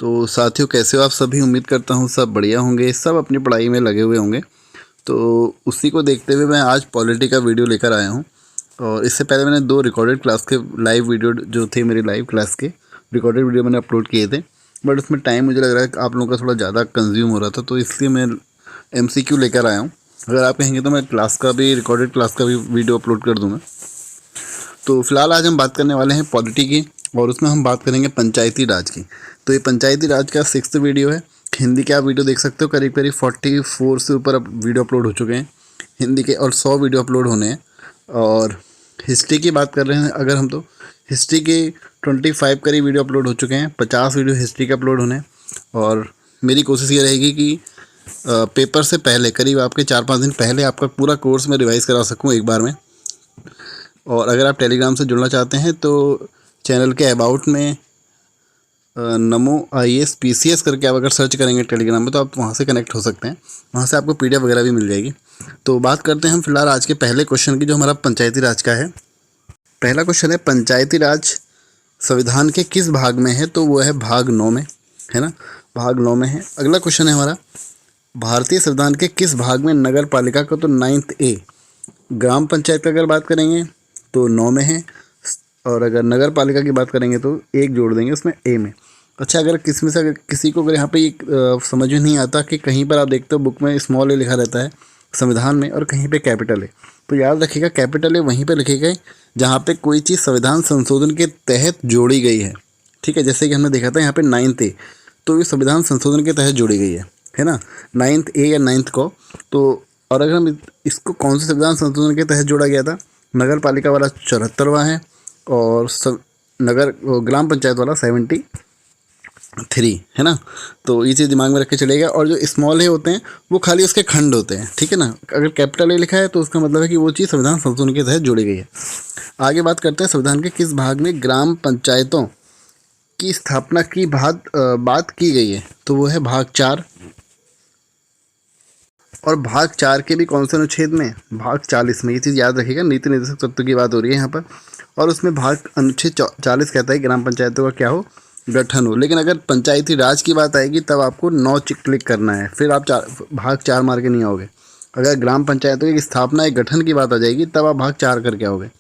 तो साथियों, कैसे हो आप सभी? उम्मीद करता हूँ सब बढ़िया होंगे, सब अपनी पढ़ाई में लगे हुए होंगे। तो उसी को देखते हुए मैं आज पॉलिटी का वीडियो लेकर आया हूँ। और इससे पहले मैंने 2 रिकॉर्डेड क्लास के लाइव वीडियो जो थे मेरी लाइव क्लास के रिकॉर्डेड वीडियो मैंने अपलोड किए थे, बट उसमें टाइम मुझे लग रहा है कि आप लोगों का थोड़ा ज़्यादा कंज्यूम हो रहा था, तो इसलिए मैं MCQ लेकर आया हूँ। अगर आप कहेंगे तो मैं क्लास का भी रिकॉर्डेड क्लास का भी वीडियो अपलोड कर दूँगा। तो फिलहाल आज हम बात करने वाले हैं पॉलिटी की, और उसमें हम बात करेंगे पंचायती राज की। तो ये पंचायती राज का 6th वीडियो है। हिंदी के आप वीडियो देख सकते हो, करीब करीब 44 से ऊपर अब वीडियो अपलोड हो चुके हैं हिंदी के, और 100 वीडियो अपलोड होने हैं। और हिस्ट्री की बात कर रहे हैं अगर हम, तो हिस्ट्री के 25 करीब वीडियो अपलोड हो चुके हैं, 50 वीडियो हिस्ट्री के अपलोड होने हैं। और मेरी कोशिश ये रहेगी कि पेपर से पहले, करीब आपके 4-5 दिन पहले, आपका पूरा कोर्स मैं रिवाइज़ करा सकूँ एक बार में। और अगर आप टेलीग्राम से जुड़ना चाहते हैं तो चैनल के अबाउट में नमो IAS PCS करके आप अगर सर्च करेंगे टेलीग्राम में, तो आप वहाँ से कनेक्ट हो सकते हैं। वहाँ से आपको PDF वगैरह भी मिल जाएगी। तो बात करते हैं हम फिलहाल आज के पहले क्वेश्चन की, जो हमारा पंचायती राज का है। पहला क्वेश्चन है, पंचायती राज संविधान के किस भाग में है? तो वो है भाग 9 में, है ना, भाग 9 में है। अगला क्वेश्चन है हमारा, भारतीय संविधान के किस भाग में नगर पालिका का? तो 9th A। ग्राम पंचायत का अगर बात करेंगे तो 9 में है, और अगर नगर पालिका की बात करेंगे तो 1 जोड़ देंगे उसमें A में। अच्छा, अगर किसी में से अगर किसी को अगर यहाँ पे समझ में नहीं आता कि कहीं पर आप देखते हो बुक में स्मॉल a लिखा रहता है संविधान में, और कहीं पे कैपिटल A, तो याद रखिएगा कैपिटल A वहीं पे लिखेगा जहाँ पे कोई चीज़ संविधान संशोधन के तहत जोड़ी गई है। ठीक है, जैसे कि हमने देखा था यहाँ पे 9th A, तो ये संविधान संशोधन के तहत जोड़ी गई है ना, 9th A या 9th को। तो और अगर हम इसको कौन से संविधान संशोधन के तहत जोड़ा गया था? नगर पालिका वाला 74वां है, और ग्राम पंचायत वाला 73, है ना। तो ये चीज़ दिमाग में रख के चलेगा। और जो स्मॉल ए होते हैं वो खाली उसके खंड होते हैं, ठीक है ना। अगर कैपिटल A लिखा है तो उसका मतलब है कि वो चीज़ संविधान संशोधन के तहत जोड़ी गई है। आगे बात करते हैं, संविधान के किस भाग में ग्राम पंचायतों की स्थापना की बात की गई है? तो वो है भाग 4। और भाग 4 के भी कौन से अनुच्छेद में? भाग 40 में। ये चीज़ याद रखिएगा, नीति निर्देशक तत्व की बात हो रही है यहाँ पर, और उसमें भाग अनुच्छेद 40 कहता है ग्राम पंचायतों का क्या हो? गठन हो। लेकिन अगर पंचायती राज की बात आएगी तब आपको 9 क्लिक करना है, फिर आप भाग 4 मार के नहीं आओगे। अगर ग्राम पंचायतों की स्थापना एक गठन की बात आ जाएगी तब आप भाग 4 करके आओगे।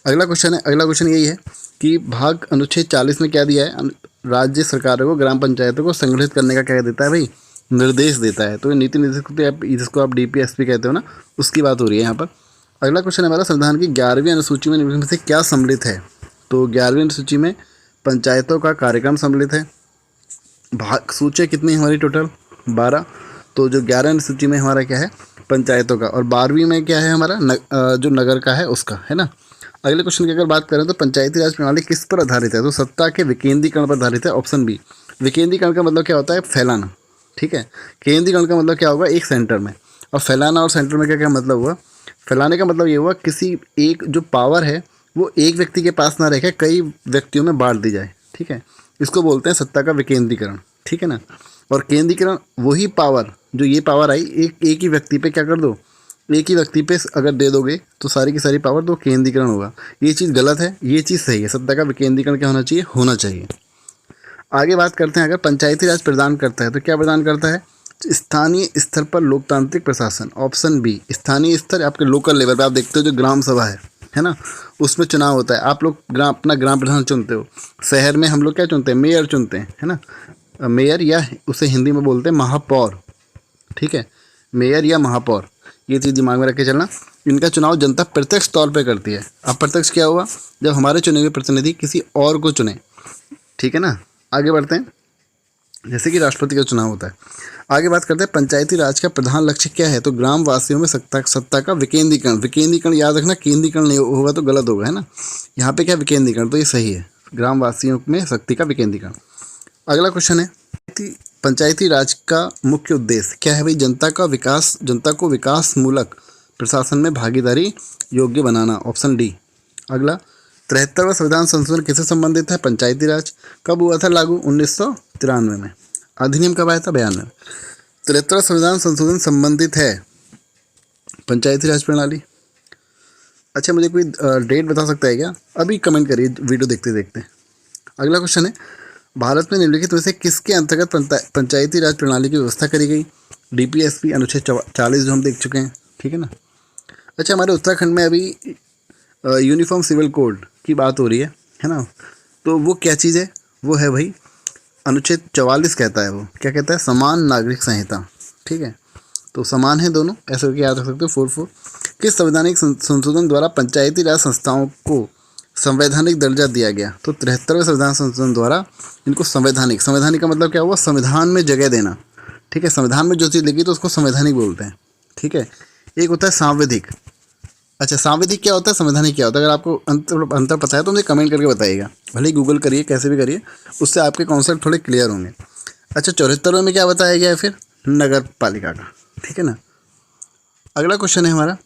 अगला क्वेश्चन यही है कि भाग अनुच्छेद 40 में क्या दिया है? राज्य सरकारों को ग्राम पंचायतों को संगठित करने का क्या देता है भाई? निर्देश देता है। तो ये नीति निर्देशक, जिसको आप DPSP कहते हो ना, उसकी बात हो रही है यहाँ पर। अगला क्वेश्चन है हमारा, संविधान की 11वीं अनुसूची में निम्नलिखित में से क्या सम्मिलित है? तो 11वीं अनुसूची में पंचायतों का कार्यक्रम सम्मिलित है। भाग सूची कितनी हमारी? टोटल 12। तो जो 11 अनुसूची में हमारा क्या है? पंचायतों का। और 12वीं में क्या है हमारा? जो नगर का है उसका, है ना। अगले क्वेश्चन की अगर बात करें तो पंचायती राज प्रणाली किस पर आधारित है? तो सत्ता के विकेंद्रीकरण पर आधारित है, ऑप्शन B। विकेंद्रीकरण का मतलब क्या होता है? फैलाना, ठीक है। केंद्रीकरण का मतलब क्या होगा? एक सेंटर में। और फैलाना और सेंटर में क्या क्या मतलब हुआ? फैलाने का मतलब ये हुआ किसी एक जो पावर है वो एक व्यक्ति के पास ना रह कई व्यक्तियों में बांट दी जाए, ठीक है। इसको बोलते हैं सत्ता का विकेंद्रीकरण, ठीक है ना। और केंद्रीकरण वही पावर, जो ये पावर आई एक ही व्यक्ति पे क्या कर दो, एक ही व्यक्ति पे अगर दे दोगे तो सारी की सारी पावर, तो केंद्रीकरण होगा। ये चीज़ गलत है, ये चीज़ सही है। सत्ता का विकेंद्रीकरण क्या होना चाहिए? होना चाहिए। आगे बात करते हैं, अगर पंचायती राज प्रदान करता है तो क्या प्रदान करता है? स्थानीय स्तर पर लोकतांत्रिक प्रशासन, ऑप्शन B। स्थानीय स्तर आपके लोकल लेवल पे आप देखते हो जो ग्राम सभा है ना, उसमें चुनाव होता है। आप लोग अपना ग्राम प्रधान चुनते हो। शहर में हम लोग क्या चुनते हैं? मेयर चुनते हैं, है ना। मेयर, या उसे हिंदी में बोलते हैं महापौर, ठीक है। मेयर या महापौर, ये चीज़ दिमाग में रख के चलना। इनका चुनाव जनता प्रत्यक्ष तौर पर करती है। अब प्रत्यक्ष क्या हुआ? जब हमारे चुने हुए प्रतिनिधि किसी और को चुने, ठीक है ना। आगे बढ़ते हैं, जैसे कि राष्ट्रपति का चुनाव होता है। आगे बात करते हैं, पंचायती राज का प्रधान लक्ष्य क्या है? तो ग्राम वासियों में सत्ता का विकेंद्रीकरण। विकेंद्रीकरण याद रखना, केंद्रीकरण नहीं होगा तो गलत होगा, है ना। यहाँ पे क्या विकेंद्रीकरण, तो ये सही है, ग्राम वासियों में शक्ति का विकेंद्रीकरण। अगला क्वेश्चन है, पंचायती राज का मुख्य उद्देश्य क्या है भाई? जनता को विकास मूलक प्रशासन में भागीदारी योग्य बनाना, ऑप्शन D। अगला, 73वां संविधान संशोधन किससे संबंधित है? पंचायती राज। कब हुआ था लागू? 1993 में। अधिनियम कब आया था? 92। 73वां संविधान संशोधन संबंधित है पंचायती राज प्रणाली। अच्छा, मुझे कोई डेट बता सकता है क्या? अभी कमेंट करिए वीडियो देखते देखते। अगला क्वेश्चन है, भारत में निम्नलिखित में से किसके अंतर्गत पंचायती राज प्रणाली की व्यवस्था करी गई? डीपीएसपी अनुच्छेद 40 जो हम देख चुके हैं, ठीक है ना। अच्छा, हमारे उत्तराखंड में अभी यूनिफॉर्म सिविल कोड की बात हो रही है ना। तो वो क्या चीज़ है? वो है भाई अनुच्छेद 44 कहता है, वो क्या कहता है? समान नागरिक संहिता, ठीक है। तो समान है दोनों, ऐसे करके याद रख सकते हो 44। किस संवैधानिक संशोधन द्वारा पंचायती राज संस्थाओं को संवैधानिक दर्जा दिया गया? तो 73वें संविधान संशोधन द्वारा इनको संवैधानिक का मतलब क्या हुआ? संविधान में जगह देना, ठीक है। संविधान में जो चीज़ लिखी तो उसको संवैधानिक बोलते हैं, ठीक है। एक होता है सांविधिक। अच्छा, सांविधिक क्या होता है, संवैधानिक क्या होता है? अगर आपको अंतर पता है तो मुझे कमेंट करके बताइएगा, भले ही गूगल करिए, कैसे भी करिए, उससे आपके कॉन्सेप्ट थोड़े क्लियर होंगे। अच्छा, 74वें में क्या बताया गया है फिर? नगर पालिका का, ठीक है ना। अगला क्वेश्चन है हमारा,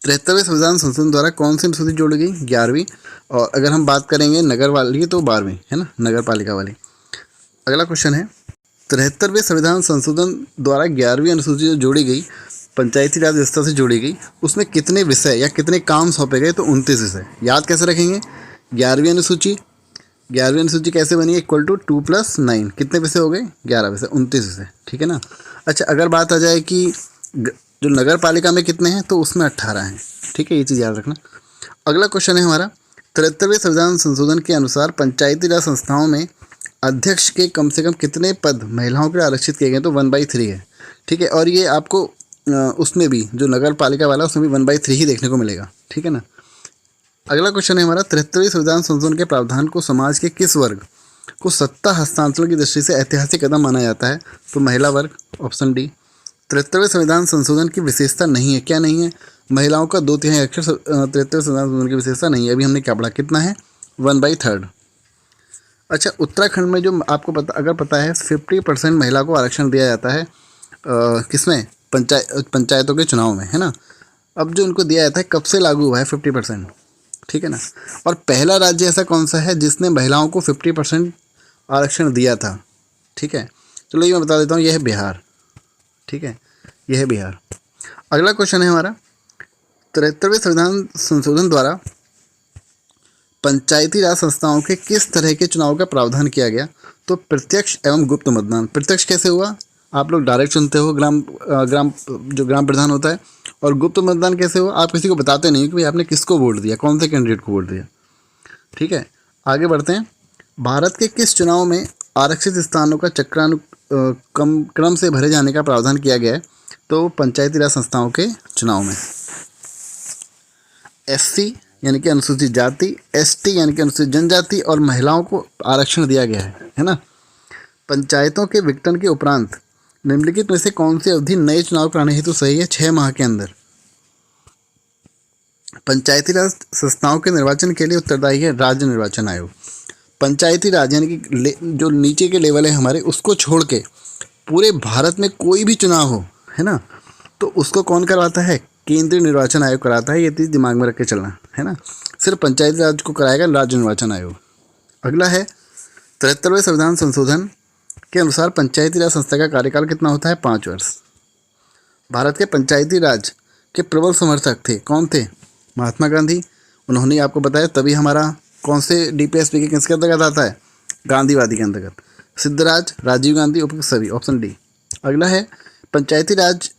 73वें संविधान संशोधन द्वारा कौन सी अनुसूची जोड़ी गई? 11वीं। और अगर हम बात करेंगे नगर वाली तो 12वीं, है ना, नगर पालिका वाली। अगला क्वेश्चन है, 73वें संविधान संशोधन द्वारा 11वीं अनुसूची जो जोड़ी गई, पंचायती राज व्यवस्था से जोड़ी गई, उसमें कितने विषय या कितने काम सौंपे गए? तो 29 विषय। याद कैसे रखेंगे? 11वीं अनुसूची कैसे बनी? इक्वल टू 2 + 9, कितने विषय हो गए? 11 विषय, 29 विषय, ठीक है ना। अच्छा, अगर बात आ जाए कि जो नगर पालिका में कितने हैं, तो उसमें 18 हैं, ठीक है, ये चीज़ याद रखना। अगला क्वेश्चन है हमारा, 73वें संविधान संशोधन के अनुसार पंचायती राज संस्थाओं में अध्यक्ष के कम से कम कितने पद महिलाओं के लिए आरक्षित किए गए? तो 1/3 है, ठीक है। और ये आपको उसमें भी जो नगर पालिका वाला उसमें भी 1/3 ही देखने को मिलेगा, ठीक है ना। अगला क्वेश्चन है हमारा, 73वें संविधान संशोधन के प्रावधान को समाज के किस वर्ग को सत्ता हस्तांतरण की दृष्टि से ऐतिहासिक कदम माना जाता है? तो महिला वर्ग, ऑप्शन डी। 73वें संविधान संशोधन की विशेषता नहीं है, क्या नहीं है? महिलाओं का 2/3 अक्षर 73वें संविधान संशोधन की विशेषता नहीं है। अभी हमने क्या पढ़ा, कितना है? 1/3। अच्छा, उत्तराखंड में जो आपको अगर पता है 50% महिला को आरक्षण दिया जाता है, किसमें? पंचायतों के चुनाव में, है ना। अब जो उनको दिया जाता है, कब से लागू हुआ है 50%, ठीक है ना। और पहला राज्य ऐसा कौन सा है जिसने महिलाओं को 50% आरक्षण दिया था? ठीक है, चलो ये मैं बता देता हूँ, यह है बिहार, ठीक है, यह है बिहार। अगला क्वेश्चन है हमारा, 73वें संविधान संशोधन द्वारा पंचायती राज संस्थाओं के किस तरह के चुनाव का प्रावधान किया गया? तो प्रत्यक्ष एवं गुप्त मतदान। प्रत्यक्ष कैसे हुआ? आप लोग डायरेक्ट चुनते हो, ग्राम प्रधान होता है। और गुप्त मतदान कैसे हुआ? आप किसी को बताते नहीं कि भाई आपने किसको वोट दिया, कौन से कैंडिडेट को वोट दिया, ठीक है। आगे बढ़ते हैं, भारत के किस चुनाव में आरक्षित स्थानों का क्रम से भरे जाने का प्रावधान किया गया है? तो पंचायती राज संस्थाओं के चुनाव में एससी यानी कि अनुसूचित जाति, एसटी यानी कि अनुसूचित जनजाति और महिलाओं को आरक्षण दिया गया है ना। पंचायतों के विघटन के उपरांत निम्नलिखित में से कौन सी अवधि नए चुनाव कराने हेतु सही है? 6 माह के अंदर। पंचायती राज संस्थाओं के निर्वाचन के लिए उत्तरदायी है राज्य निर्वाचन आयोग। पंचायती राज यानी कि जो नीचे के लेवल है हमारे, उसको छोड़ के पूरे भारत में कोई भी चुनाव हो, है ना, तो उसको कौन करवाता है? केंद्रीय निर्वाचन आयोग कराता है। ये चीज़ दिमाग में रख के चलना है ना। सिर्फ पंचायती राज को कराएगा राज्य निर्वाचन आयोग। अगला है, 73वें संविधान संशोधन के अनुसार पंचायती राज संस्था का कार्यकाल कितना होता है? 5 वर्ष। भारत के पंचायती राज के प्रबल समर्थक थे, कौन थे? महात्मा गांधी। उन्होंने आपको बताया, तभी हमारा कौन से डीपीएसपी के किसके अंतर्गत आता है? गांधीवादी के अंतर्गत। सिद्धराज, राजीव गांधी, उपयुक्त सभी, ऑप्शन डी। अगला है, पंचायती राज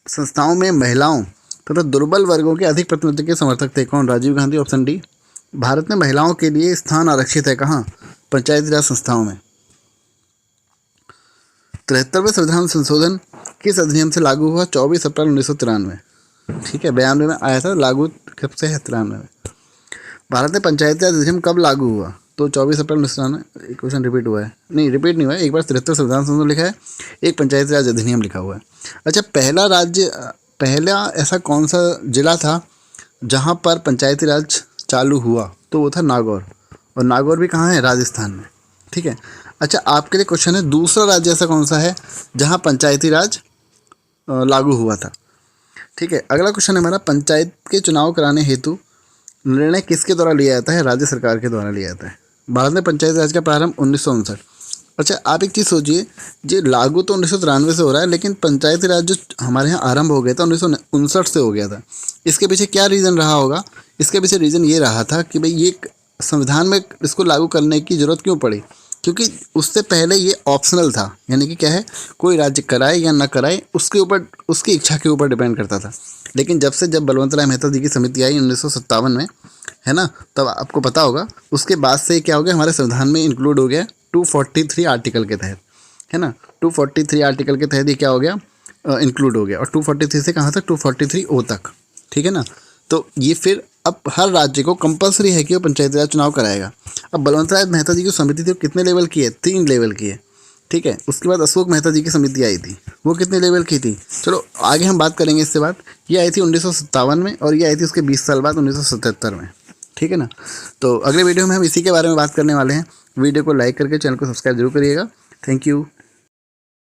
संस्थाओं में महिलाओं तथा दुर्बल वर्गों के अधिक प्रतिनिधित्व के समर्थक थे, कौन? Rajiv Gandhi, option D. भारत में महिलाओं के लिए स्थान आरक्षित है कहाँ? पंचायती राज संस्थाओं में। 73वें संविधान संशोधन किस अधिनियम से लागू हुआ? 24 अप्रैल 1993, ठीक है। 92 में आया था, लागू कब से है? 93 में। भारत में पंचायती राज अधिनियम कब लागू हुआ? तो 24 अप्रैल 1993। क्वेश्चन रिपीट हुआ है? नहीं, रिपीट नहीं हुआ है, एक बार 73 संविधान संशोधन लिखा है, एक पंचायती राज अधिनियम लिखा हुआ है। अच्छा, पहला ऐसा कौन सा जिला था जहाँ पर पंचायती राज चालू हुआ? तो वो था नागौर। और नागौर भी कहाँ है? राजस्थान में, ठीक है। अच्छा, आपके लिए क्वेश्चन है, दूसरा राज्य ऐसा कौन सा है जहाँ पंचायती राज लागू हुआ था? ठीक है। अगला क्वेश्चन है हमारा, पंचायत के चुनाव कराने हेतु निर्णय किसके द्वारा लिया जाता है? राज्य सरकार के द्वारा लिया जाता है। भारत में पंचायती राज का प्रारंभ 1959। अच्छा, आप एक चीज़ सोचिए, ये लागू तो 1993 से हो रहा है, लेकिन पंचायती राज जो हमारे यहाँ आरंभ हो गया था 1959 से हो गया था। इसके पीछे क्या रीज़न रहा होगा? इसके पीछे रीज़न ये रहा था कि भाई ये संविधान में इसको लागू करने की ज़रूरत क्यों पड़ी? क्योंकि उससे पहले ये ऑप्शनल था, यानी कि क्या है, कोई राज्य कराए या ना कराए उसके ऊपर, उसकी इच्छा के ऊपर डिपेंड करता था। लेकिन जब बलवंत राय मेहता जी की समिति आई 1957 में, है ना, तब आपको पता होगा उसके बाद से क्या हो गया, हमारे संविधान में इंक्लूड हो गया 243 आर्टिकल के तहत, है ना। 243 आर्टिकल के तहत ये क्या हो गया, इंक्लूड हो गया। और 243 से कहाँ तक, 243 ओ तक, ठीक है ना। तो ये फिर अब हर राज्य को कंपलसरी है कि वो पंचायती राज चुनाव कराएगा। अब बलवंत राय मेहता जी की समिति थी वो कितने लेवल की है, 3 लेवल की है, ठीक है। उसके बाद अशोक मेहता जी की समिति आई थी, वो कितने लेवल की थी, चलो आगे हम बात करेंगे इससे बात। ये आई थी 1957 में और ये आई थी उसके 20 साल बाद 1977 में, ठीक है ना। तो अगले वीडियो में हम इसी के बारे में बात करने वाले हैं। वीडियो को लाइक करके चैनल को सब्सक्राइब जरूर करिएगा। Thank you.